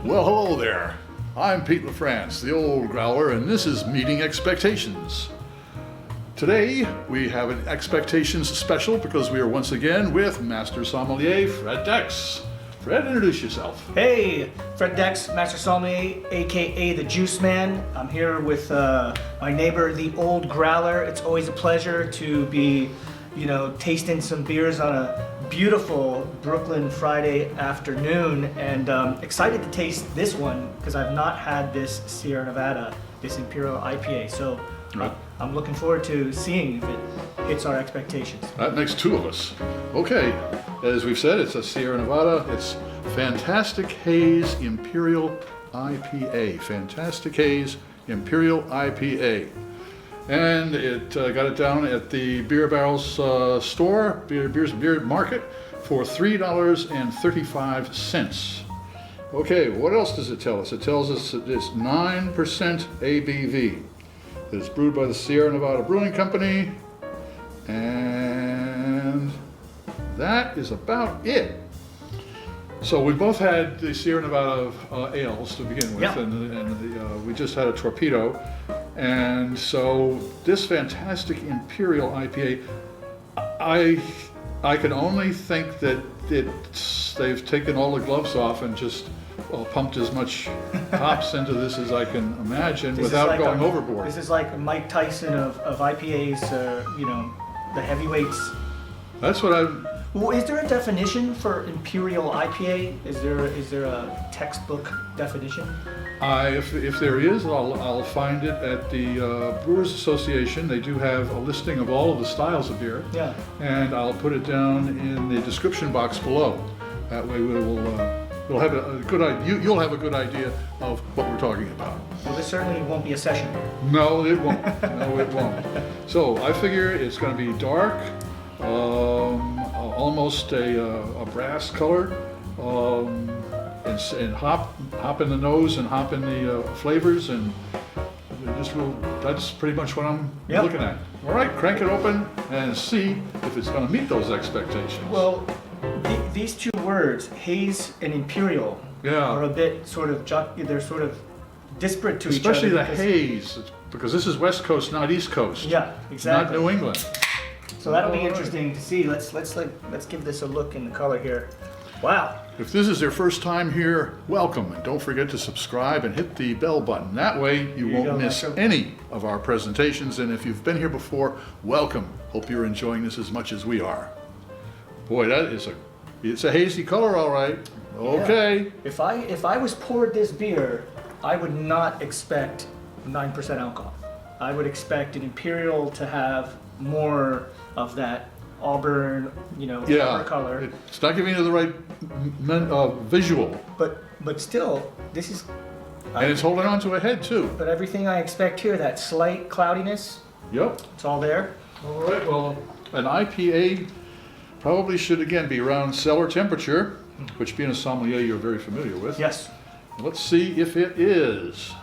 Well, hello there. I'm Pete LaFrance, the old growler, and this is Meeting Expectations. Today, we have an Expectations special because we are once again with Master Sommelier Fred Dex. Fred, introduce yourself. Hey, Fred Dex, Master Sommelier, aka the Juice Man. I'm here with my neighbor, the old growler. It's always a pleasure to be, tasting some beers on a beautiful Brooklyn Friday afternoon, and excited to taste this one because I've not had this Sierra Nevada, this Imperial IPA. So Right. I'm looking forward to seeing if it hits our expectations. That makes two of us. Okay, as we've said, it's a Sierra Nevada. It's Fantastic Haze Imperial IPA. Fantastic Haze Imperial IPA. And it got it down at the Beer Barrels store, Beer Market, for $3.35. Okay, what else does it tell us? It tells us that it's 9% ABV. It's brewed by the Sierra Nevada Brewing Company, and that is about it. So we both had the Sierra Nevada ales to begin with, yeah. and we just had a torpedo, and so this fantastic Imperial IPA, I can only think that they've taken all the gloves off and just pumped as much hops into this as I can imagine without going overboard. This is like Mike Tyson of IPAs, the heavyweights. That's what I'm... Well, is there a definition for Imperial IPA? Is there a textbook definition? If there is, I'll find it at the Brewers Association. They do have a listing of all of the styles of beer. Yeah. And I'll put it down in the description box below. That way we'll have a good idea. You'll have a good idea of what we're talking about. Well, this certainly won't be a session. No, it won't. No, it won't. So I figure it's going to be dark, almost a brass color, and hop in the nose and hop in the flavors, and that's pretty much what I'm looking at. All right, crank it open and see if it's going to meet those expectations. Well, these two words, haze and imperial, are a bit they're sort of disparate to Especially each other. Especially the haze, because this is West Coast, not East Coast. Yeah, exactly. Not New England. So that'll be interesting to see. Let's give this a look in the color here. Wow. If this is your first time here, welcome, and don't forget to subscribe and hit the bell button. That way you won't miss any of our presentations, and if you've been here before, welcome. Hope you're enjoying this as much as we are. Boy, it's a hazy color, all right. Okay. Yeah. If I was poured this beer, I would not expect 9% alcohol. I would expect an Imperial to have more of that auburn, color. It's not giving you the right visual. But still, this is... And it's holding on to a head too. But everything I expect here, that slight cloudiness, yep, it's all there. All right, well, an IPA probably should again be around cellar temperature, which being a sommelier you're very familiar with. Yes. Let's see if it is.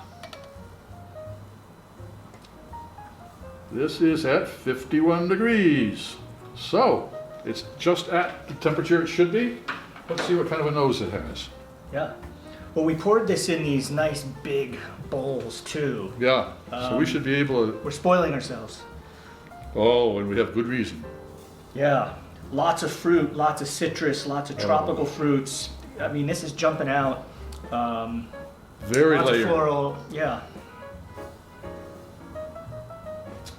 This is at 51 degrees. So, it's just at the temperature it should be. Let's see what kind of a nose it has. Yeah. Well, we poured this in these nice big bowls too. Yeah, so we should be able to... We're spoiling ourselves. Oh, and we have good reason. Yeah. Lots of fruit, lots of citrus, lots of tropical fruits. I mean, this is jumping out. Very lots layered. Of floral, yeah.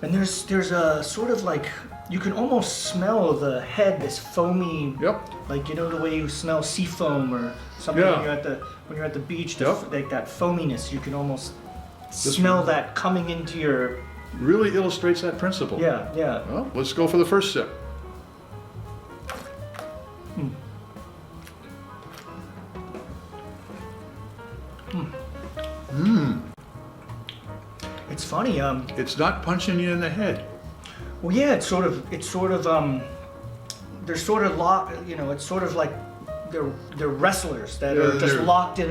And there's a sort of like, you can almost smell the head, this foamy, like the way you smell sea foam or something when you're at the beach, like that foaminess. You can almost smell that coming into your... Really illustrates that principle. Yeah, yeah. Well, let's go for the first sip. It's funny. It's not punching you in the head. Well, yeah, it's sort of. They're sort of locked. It's sort of like they're wrestlers that are just locked in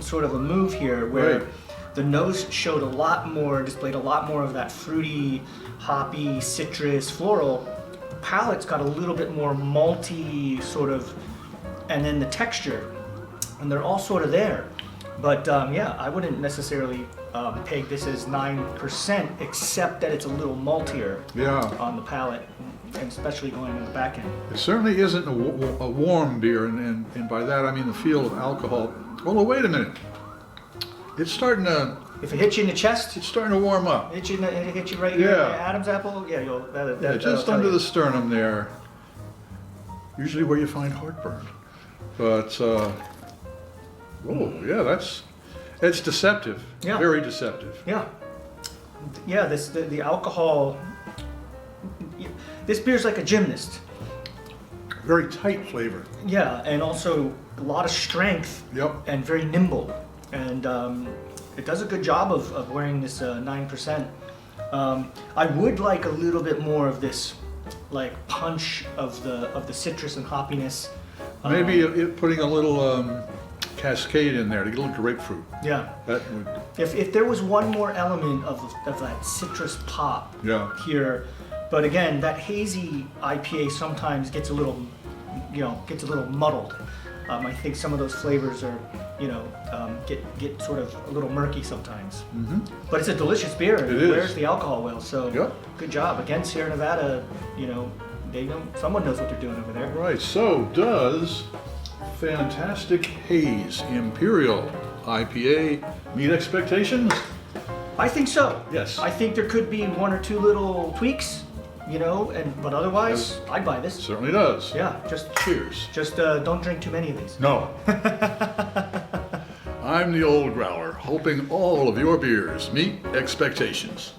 sort of a move here, where the nose displayed a lot more of that fruity, hoppy, citrus, floral. The palate's got a little bit more malty sort of, and then the texture, and they're all sort of there. But yeah, I wouldn't necessarily peg this as 9%, except that it's a little maltier Yeah. on the palate, and especially going in the back end. It certainly isn't a warm beer, and by that I mean the feel of alcohol. Oh, wait a minute. It's starting to If it hits you in the chest, warm up. it hit you right here, Yeah. Adam's apple. Yeah, Yeah, just under the sternum there. Usually where you find heartburn. But yeah, it's deceptive. Yeah. Very deceptive. Yeah, yeah. The alcohol. This beer's like a gymnast. Very tight flavor. Yeah, and also a lot of strength. Yep. And very nimble, and it does a good job of wearing this 9%. I would like a little bit more of this, like punch of the citrus and hoppiness. Maybe putting a little cascade in there to get a little grapefruit. Yeah. That would. If there was one more element of that citrus pop Yeah. here, but again, that hazy IPA sometimes gets a little, muddled. I think some of those flavors are, get sort of a little murky sometimes. Mm-hmm. But it's a delicious beer. And It is. Where's the alcohol well? So Yep. good job. Again, Sierra Nevada, someone knows what they're doing over there. Right. So does fantastic Haze Imperial IPA meet expectations? I think so. Yes. I think there could be one or two little tweaks, but otherwise, I'd buy this. Certainly does. Yeah, just Cheers. don't drink too many of these. No. I'm the old growler, hoping all of your beers meet expectations.